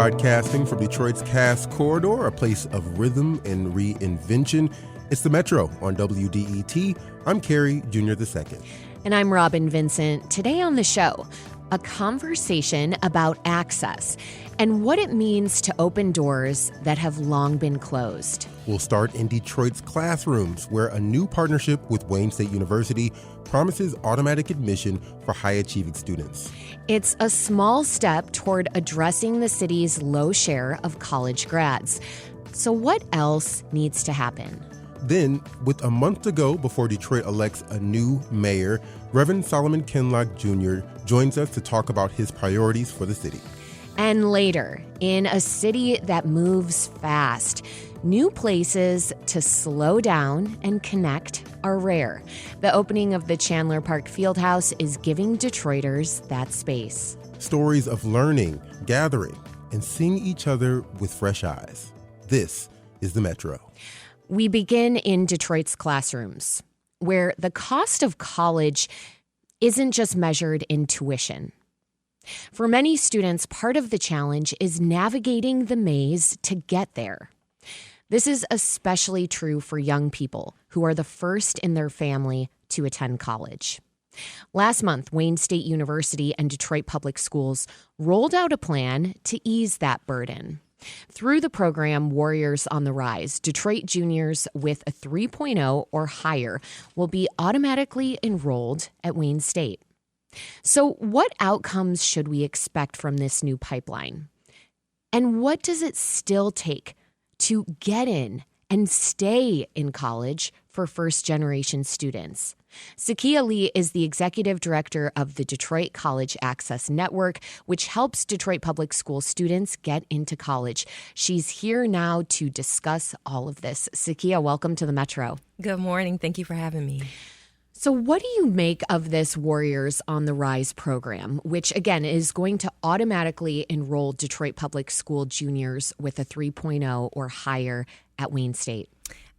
Broadcasting from Detroit's Cass Corridor, a place of rhythm and reinvention. It's the Metro on WDET. I'm Carrie Jr. II. And I'm Robin Vincent. Today on the show, a conversation about access and what it means to open doors that have long been closed. We'll start in Detroit's classrooms, where a new partnership with Wayne State University promises automatic admission for high-achieving students. It's a small step toward addressing the city's low share of college grads. So what else needs to happen? Then, with a month to go before Detroit elects a new mayor, Reverend Solomon Kinloch Jr. joins us to talk about his priorities for the city. And later, in a city that moves fast, new places to slow down and connect are rare. The opening of the Chandler Park Fieldhouse is giving Detroiters that space. Stories of learning, gathering, and seeing each other with fresh eyes. This is the Metro. We begin in Detroit's classrooms, where the cost of college isn't just measured in tuition. For many students, part of the challenge is navigating the maze to get there. This is especially true for young people who are the first in their family to attend college. Last month, Wayne State University and Detroit Public Schools rolled out a plan to ease that burden. Through the program Warriors on the Rise, Detroit juniors with a 3.0 or higher will be automatically enrolled at Wayne State. So what outcomes should we expect from this new pipeline? And what does it still take to get in and stay in college for first-generation students? Sakia Lee is the executive director of the Detroit College Access Network, which helps Detroit Public School students get into college. She's here now to discuss all of this. Sakia, welcome to the Metro. Good morning. Thank you for having me. So what do you make of this Warriors on the Rise program, which, again, is going to automatically enroll Detroit Public School juniors with a 3.0 or higher at Wayne State?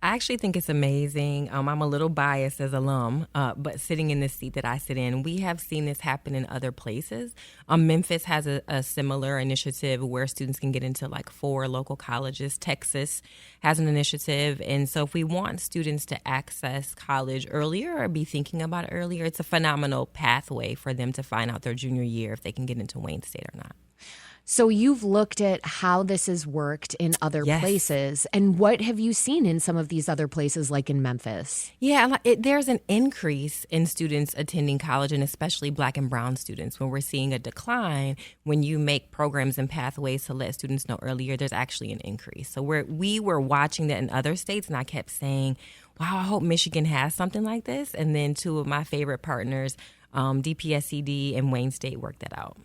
I actually think it's amazing. I'm a little biased as alum, but sitting in the seat that I sit in, we have seen this happen in other places. Memphis has a similar initiative where students can get into like 4 local colleges. Texas has an initiative. And so if we want students to access college earlier or be thinking about it earlier, it's a phenomenal pathway for them to find out their junior year if they can get into Wayne State or not. So you've looked at how this has worked in other places, and what have you seen in some of these other places, like in Memphis? Yeah, there's an increase in students attending college, and especially Black and brown students. When we're seeing a decline, when you make programs and pathways to let students know earlier, there's actually an increase. So we were watching that in other states, and I kept saying, wow, I hope Michigan has something like this. And then 2 of my favorite partners, DPSCD and Wayne State, worked that out.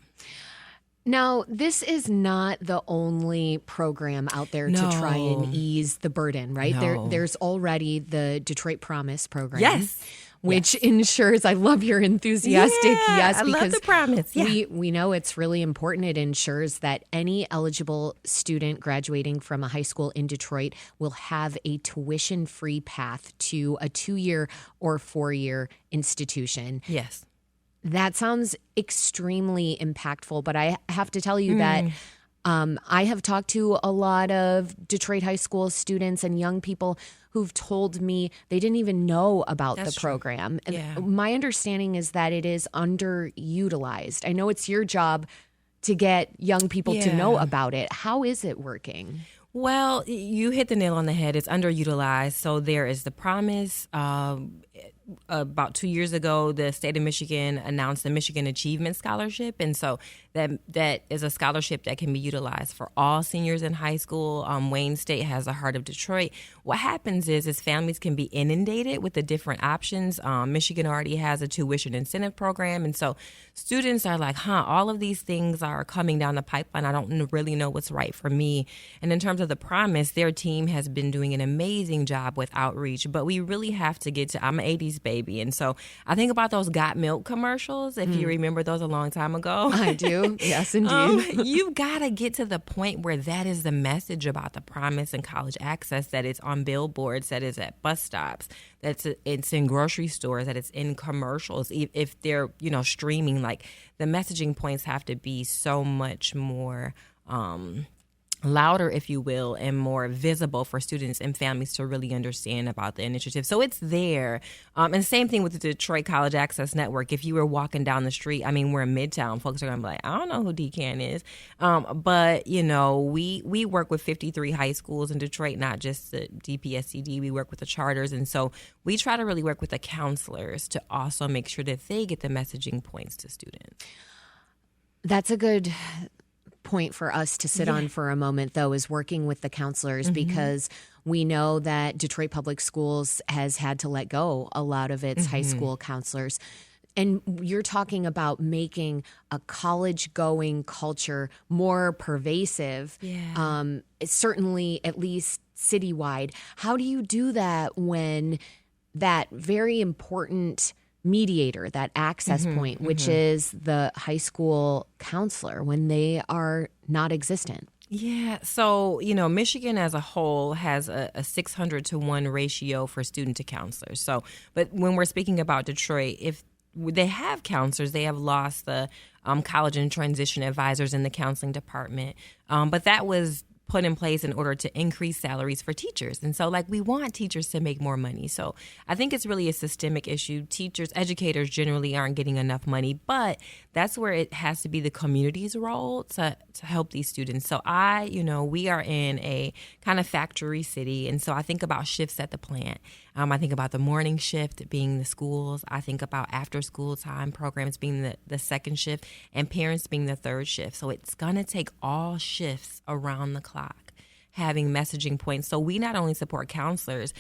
Now, this is not the only program out there to try and ease the burden, right? No. There's already the Detroit Promise program. Yes. Which ensures, I love your enthusiastic yes, I love the promise. Yeah. We know it's really important. It ensures that any eligible student graduating from a high school in Detroit will have a tuition-free path to a 2-year or 4-year institution. Yes. That sounds extremely impactful, but I have to tell you that I have talked to a lot of Detroit high school students and young people who've told me they didn't even know about the program. Yeah. My understanding is that it is underutilized. I know it's your job to get young people to know about it. How is it working? Well, you hit the nail on the head. It's underutilized. So there is the Promise. About 2 years ago, the state of Michigan announced the Michigan Achievement Scholarship. And so that is a scholarship that can be utilized for all seniors in high school. Wayne State has the Heart of Detroit. What happens is families can be inundated with the different options. Michigan already has a tuition incentive program. And so students are like, all of these things are coming down the pipeline. I don't really know what's right for me. And in terms of the Promise, their team has been doing an amazing job with outreach. But we really have to get to, I'm an 80s baby. And so I think about those Got Milk commercials, if you remember those a long time ago. I do. Yes, indeed. You've got to get to the point where that is the message about the Promise and college access, that it's on billboards, that it's at bus stops, that it's in grocery stores, that it's in commercials. If they're, streaming, like the messaging points have to be so much more louder, if you will, and more visible for students and families to really understand about the initiative. So it's there. And same thing with the Detroit College Access Network. If you were walking down the street, I mean, we're in Midtown, folks are going to be like, I don't know who DCAN is. But, you know, we work with 53 high schools in Detroit, not just the DPSCD. We work with the charters. And so we try to really work with the counselors to also make sure that they get the messaging points to students. That's a good point for us to sit on for a moment, though, is working with the counselors, because we know that Detroit Public Schools has had to let go a lot of its high school counselors. And you're talking about making a college-going culture more pervasive, certainly at least citywide. How do you do that when that very important mediator, that access point, which is the high school counselor, when they are not existent? Yeah. So, you know, Michigan as a whole has a 600 to 1 ratio for student to counselors. So, but when we're speaking about Detroit, if they have counselors, they have lost the college and transition advisors in the counseling department. But that was put in place in order to increase salaries for teachers. And so, like, we want teachers to make more money. So I think it's really a systemic issue. Teachers, educators generally aren't getting enough money, but that's where it has to be the community's role to help these students. So we are in a kind of factory city. And so I think about shifts at the plant. I think about the morning shift being the schools. I think about after school time programs being the second shift, and parents being the third shift. So it's going to take all shifts around the clock having messaging points. So we not only support counselors,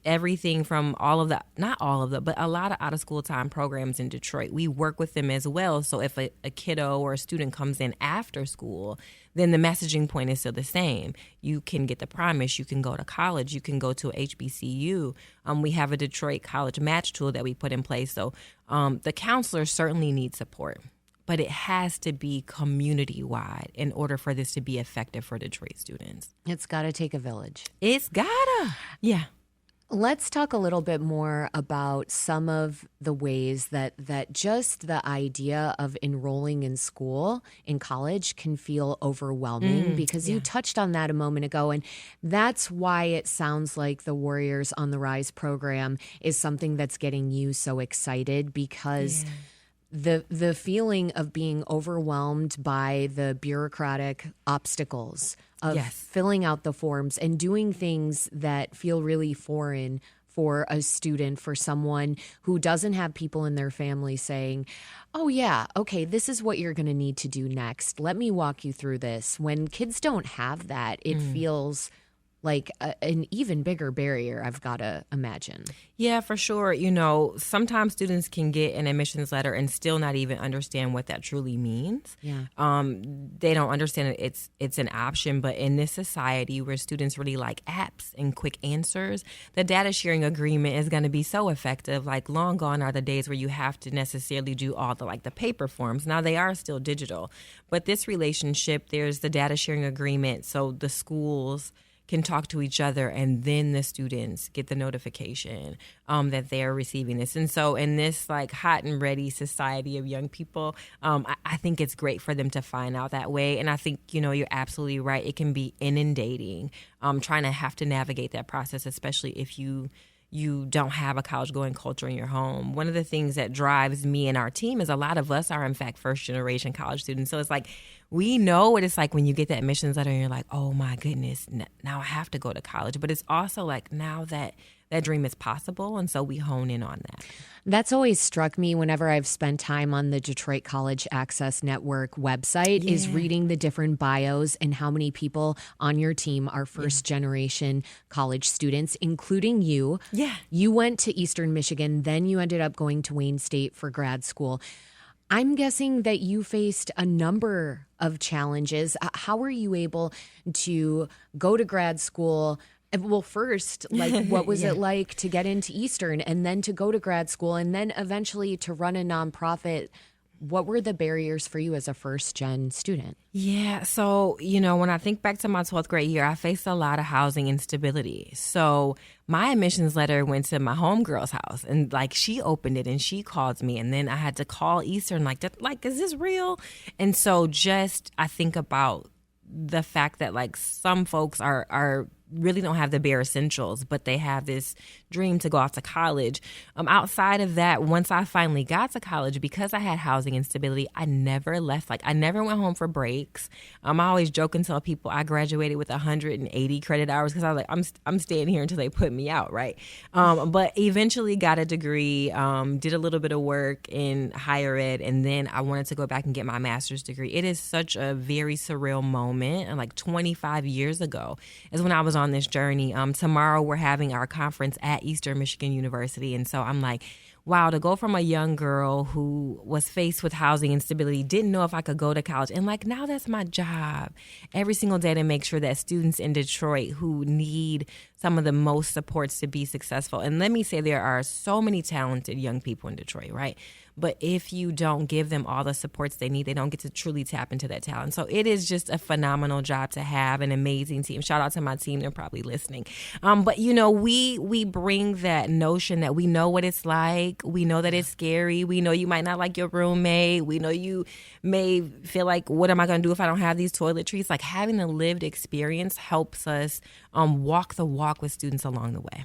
everything from not all of the, but a lot of out of school time programs in Detroit. We work with them as well. So if a kiddo or a student comes in after school, then the messaging point is still the same. You can get the promise. You can go to college. You can go to a HBCU. We have a Detroit College Match tool that we put in place. So the counselors certainly need support, but it has to be community-wide in order for this to be effective for Detroit students. It's got to take a village. It's gotta. Yeah. Let's talk a little bit more about some of the ways that just the idea of enrolling in school, in college, can feel overwhelming, because you touched on that a moment ago. And that's why it sounds like the Warriors on the Rise program is something that's getting you so excited, because the feeling of being overwhelmed by the bureaucratic obstacles of filling out the forms and doing things that feel really foreign for a student, for someone who doesn't have people in their family saying, oh, yeah, okay, this is what you're going to need to do next. Let me walk you through this. When kids don't have that, it feels like an even bigger barrier, I've got to imagine. Yeah, for sure. You know, sometimes students can get an admissions letter and still not even understand what that truly means. Yeah. They don't understand it's an option, but in this society where students really like apps and quick answers, the data sharing agreement is going to be so effective. Like, long gone are the days where you have to necessarily do all the paper forms. Now they are still digital, but this relationship, there's the data sharing agreement. So the schools can talk to each other, and then the students get the notification that they're receiving this. And so in this hot and ready society of young people, I think it's great for them to find out that way. And I think, you're absolutely right. It can be inundating, trying to have to navigate that process, especially if you don't have a college-going culture in your home. One of the things that drives me and our team is a lot of us are, in fact, first-generation college students. So it's we know what it's like when you get that admissions letter and you're like, oh, my goodness, now I have to go to college. But it's also now that dream is possible, and so we hone in on that. That's always struck me whenever I've spent time on the Detroit College Access Network website, is reading the different bios and how many people on your team are first-generation college students, including you. Yeah. You went to Eastern Michigan, then you ended up going to Wayne State for grad school. I'm guessing that you faced a number of challenges. How were you able to go to grad school? Well, first, what was it like to get into Eastern, and then to go to grad school, and then eventually to run a nonprofit? What were the barriers for you as a first-gen student? Yeah, so, when I think back to my 12th grade year, I faced a lot of housing instability. So my admissions letter went to my homegirl's house, and she opened it and she called me, and then I had to call Eastern, is this real? And so I think about the fact that like some folks are really don't have the bare essentials, but they have this dream to go off to college. Outside of that, once I finally got to college, because I had housing instability, I never left. Like I never went home for breaks. I always joke and tell people I graduated with 180 credit hours because I was like, I'm staying here until they put me out, right? But eventually got a degree, did a little bit of work in higher ed, and then I wanted to go back and get my master's degree. It is such a very surreal moment. And like 25 years ago is when I was on this journey. Tomorrow we're having our conference at Eastern Michigan University. And so I'm like, wow, to go from a young girl who was faced with housing instability, didn't know if I could go to college. And like now that's my job every single day to make sure that students in Detroit who need some of the most supports to be successful. And let me say there are so many talented young people in Detroit, right? But if you don't give them all the supports they need, they don't get to truly tap into that talent. So it is just a phenomenal job to have, an amazing team. Shout out to my team. They're probably listening. But, you know, we bring that notion that we know what it's like. We know that it's scary. We know you might not like your roommate. We know you may feel like, what am I going to do if I don't have these toiletries? Like having a lived experience helps us walk the walk with students along the way.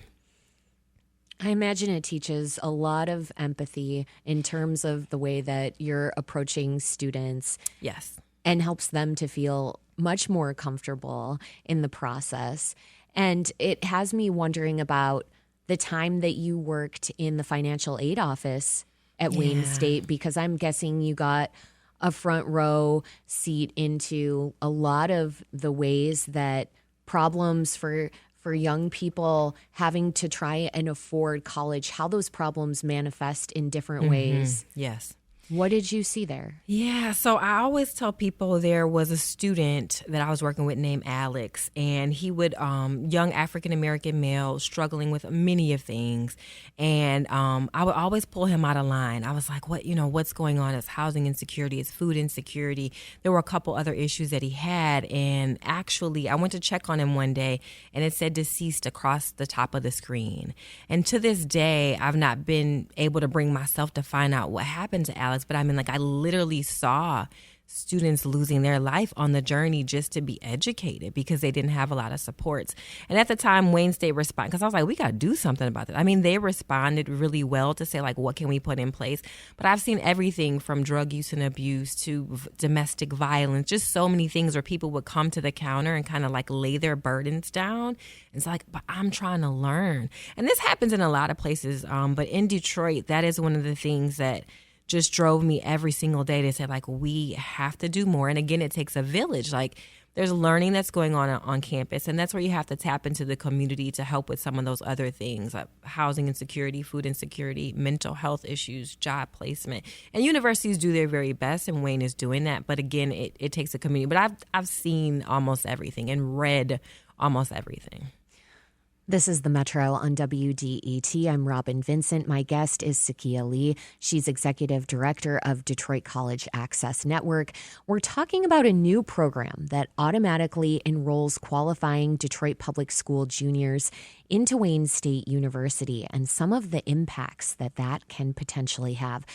I imagine it teaches a lot of empathy in terms of the way that you're approaching students. Yes. And helps them to feel much more comfortable in the process. And it has me wondering about the time that you worked in the financial aid office at Wayne State, because I'm guessing you got a front row seat into a lot of the ways that problems for young people having to try and afford college, how those problems manifest in different ways. Yes. What did you see there? Yeah, so I always tell people there was a student that I was working with named Alex, and he would, young African-American male, struggling with many of things. And I would always pull him out of line. I was like, what's going on? It's housing insecurity, it's food insecurity. There were a couple other issues that he had. And actually, I went to check on him one day, and it said deceased across the top of the screen. And to this day, I've not been able to bring myself to find out what happened to Alex. But I mean, like, I literally saw students losing their life on the journey just to be educated because they didn't have a lot of supports. And at the time, Wayne State responded, because I was like, we got to do something about that. I mean, they responded really well to say, like, what can we put in place? But I've seen everything from drug use and abuse to domestic violence, just so many things where people would come to the counter and kind of like lay their burdens down. It's like, but I'm trying to learn. And this happens in a lot of places. But in Detroit, that is one of the things that just drove me every single day to say, like, we have to do more. And again, it takes a village. Like, there's learning that's going on campus, and that's where you have to tap into the community to help with some of those other things, like housing insecurity, food insecurity, mental health issues, job placement. And universities do their very best, and Wayne is doing that. But again, it takes a community. But I've seen almost everything and read almost everything. This is The Metro on WDET. I'm Robin Vincent. My guest is Sakia Lee. She's Executive Director of Detroit College Access Network. We're talking about a new program that automatically enrolls qualifying Detroit Public School juniors into Wayne State University and some of the impacts that can potentially have.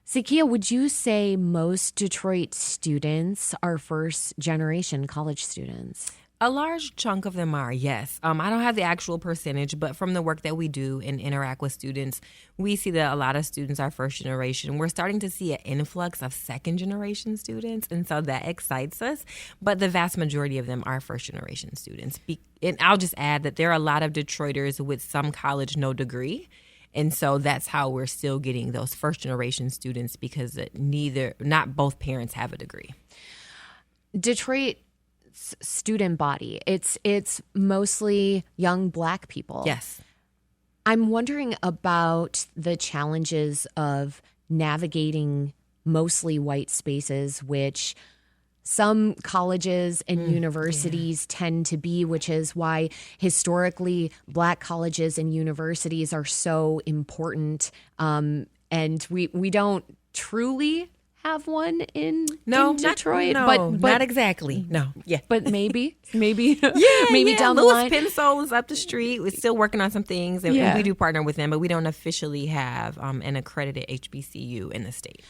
Sakia, would you say most Detroit students are first-generation college students? A large chunk of them are, yes. I don't have the actual percentage, but from the work that we do and interact with students, we see that a lot of students are first generation. We're starting to see an influx of second generation students, and so that excites us. But the vast majority of them are first generation students. And I'll just add that there are a lot of Detroiters with some college, no degree. And so that's how we're still getting those first generation students, because not both parents have a degree. Detroit student body, it's mostly young Black people. Yes. I'm wondering about the challenges of navigating mostly white spaces, which some colleges and universities tend to be, which is why historically Black colleges and universities are so important. And we don't truly have one in Detroit. But not exactly. No. Yeah. But maybe down the Louis line. Pensole is up the street. We're still working on some things, and we do partner with them, but we don't officially have an accredited HBCU in the state.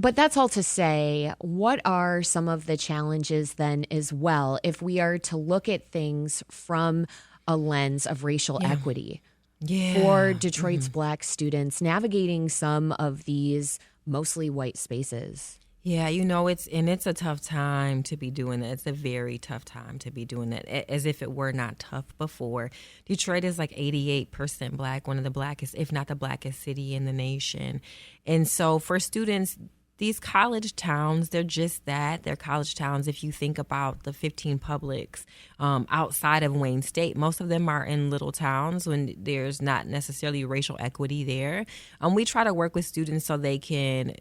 But that's all to say, what are some of the challenges then as well, if we are to look at things from a lens of racial equity for Detroit's Black students navigating some of these mostly white spaces? Yeah, it's a tough time to be doing that. It's a very tough time to be doing that, as if it were not tough before. Detroit is like 88% Black, one of the blackest, if not the blackest city in the nation. And so for students, these college towns, they're just that. They're college towns. If you think about the 15 publics outside of Wayne State, most of them are in little towns when there's not necessarily racial equity there. We try to work with students so they can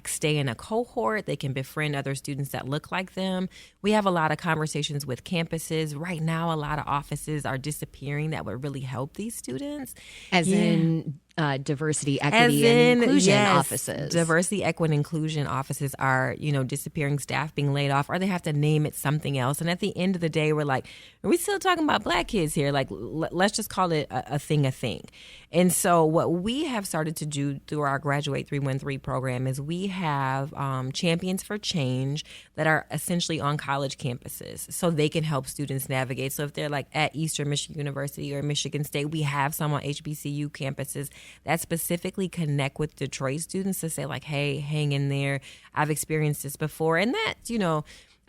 stay in a cohort. They can befriend other students that look like them. We have a lot of conversations with campuses. Right now, a lot of offices are disappearing that would really help these students. As in diversity, equity, and inclusion offices. Diversity, equity, and inclusion offices are, disappearing, staff being laid off, or they have to name it something else. And at the end of the day, we're like, are we still talking about Black kids here? Like, let's just call it a thing. And so what we have started to do through our Graduate 313 program is we have champions for change that are essentially on college campuses so they can help students navigate. So if they're like at Eastern Michigan University or Michigan State, we have some on HBCU campuses that specifically connect with Detroit students to say like, hey, hang in there. I've experienced this before. And that's, I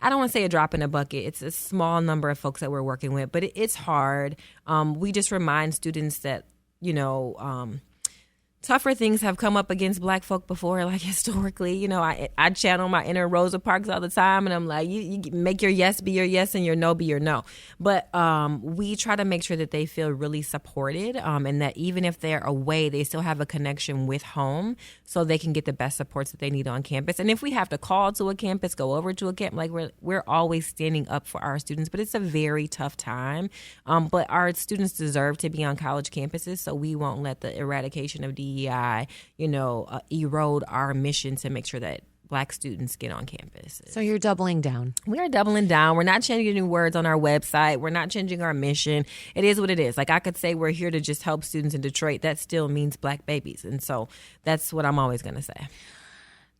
don't want to say a drop in a bucket. It's a small number of folks that we're working with, but it's hard. We just remind students that, tougher things have come up against Black folk before, like historically. I channel my inner Rosa Parks all the time, and I'm like, you make your yes be your yes and your no be your no. But we try to make sure that they feel really supported, and that even if they're away, they still have a connection with home so they can get the best supports that they need on campus. And if we have to call to a campus, go over to a camp, like we're always standing up for our students. But it's a very tough time. But our students deserve to be on college campuses, so we won't let the eradication of DEI, erode our mission to make sure that Black students get on campus. So you're doubling down. We are doubling down. We're not changing any words on our website. We're not changing our mission. It is what it is. Like I could say we're here to just help students in Detroit. That still means Black babies. And so that's what I'm always going to say.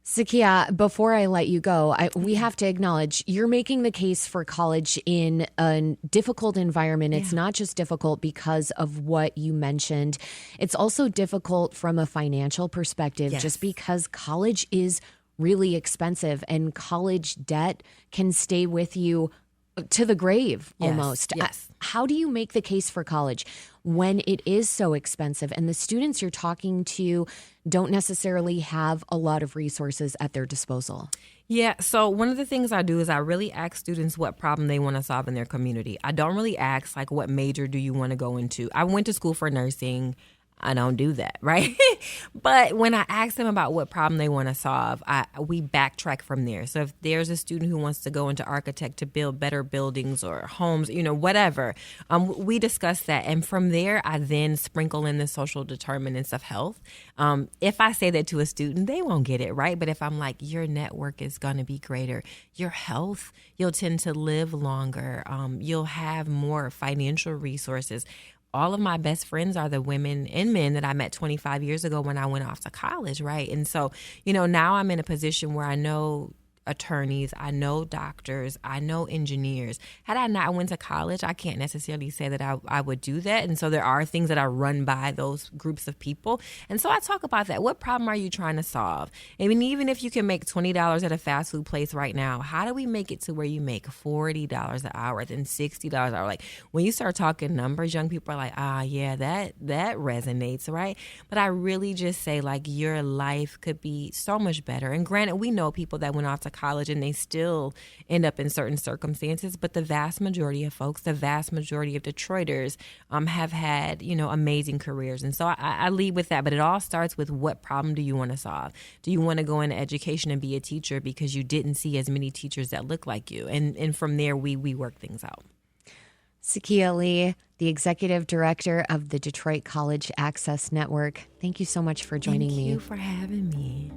Zakia, before I let you go, we have to acknowledge you're making the case for college in a difficult environment. It's not just difficult because of what you mentioned. It's also difficult from a financial perspective, just because college is really expensive and college debt can stay with you to the grave almost. Yes. How do you make the case for college when it is so expensive and the students you're talking to don't necessarily have a lot of resources at their disposal? Yeah, so one of the things I do is I really ask students what problem they want to solve in their community. I don't really ask, like, what major do you want to go into? I went to school for nursing. I don't do that, right? But when I ask them about what problem they want to solve, we backtrack from there. So if there's a student who wants to go into architect to build better buildings or homes, whatever, we discuss that. And from there, I then sprinkle in the social determinants of health. If I say that to a student, they won't get it, right? But if I'm like, your network is going to be greater, your health, you'll tend to live longer, you'll have more financial resources. All of my best friends are the women and men that I met 25 years ago when I went off to college, right? And so, now I'm in a position where I know attorneys, I know doctors, I know engineers. Had I not went to college, I can't necessarily say that I would do that. And so there are things that I run by those groups of people. And so I talk about that. What problem are you trying to solve? I mean, even if you can make $20 at a fast food place right now, how do we make it to where you make $40 an hour, then $60 an hour? Like when you start talking numbers, young people are like, yeah, that resonates, right? But I really just say like your life could be so much better. And granted, we know people that went off to college and they still end up in certain circumstances, but the vast majority of folks, the vast majority of Detroiters have had, amazing careers. And so I lead with that, but it all starts with what problem do you want to solve? Do you want to go into education and be a teacher because you didn't see as many teachers that look like you? And from there, we work things out. Zakia Lee, the executive director of the Detroit College Access Network. Thank you so much for joining me. Thank you for having me.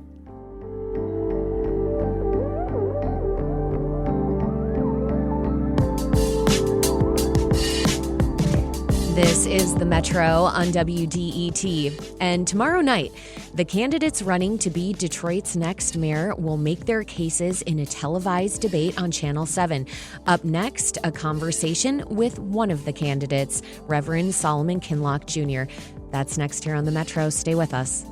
This is the Metro on WDET. And tomorrow night, the candidates running to be Detroit's next mayor will make their cases in a televised debate on Channel 7. Up next, a conversation with one of the candidates, Reverend Solomon Kinloch Jr. That's next here on the Metro. Stay with us.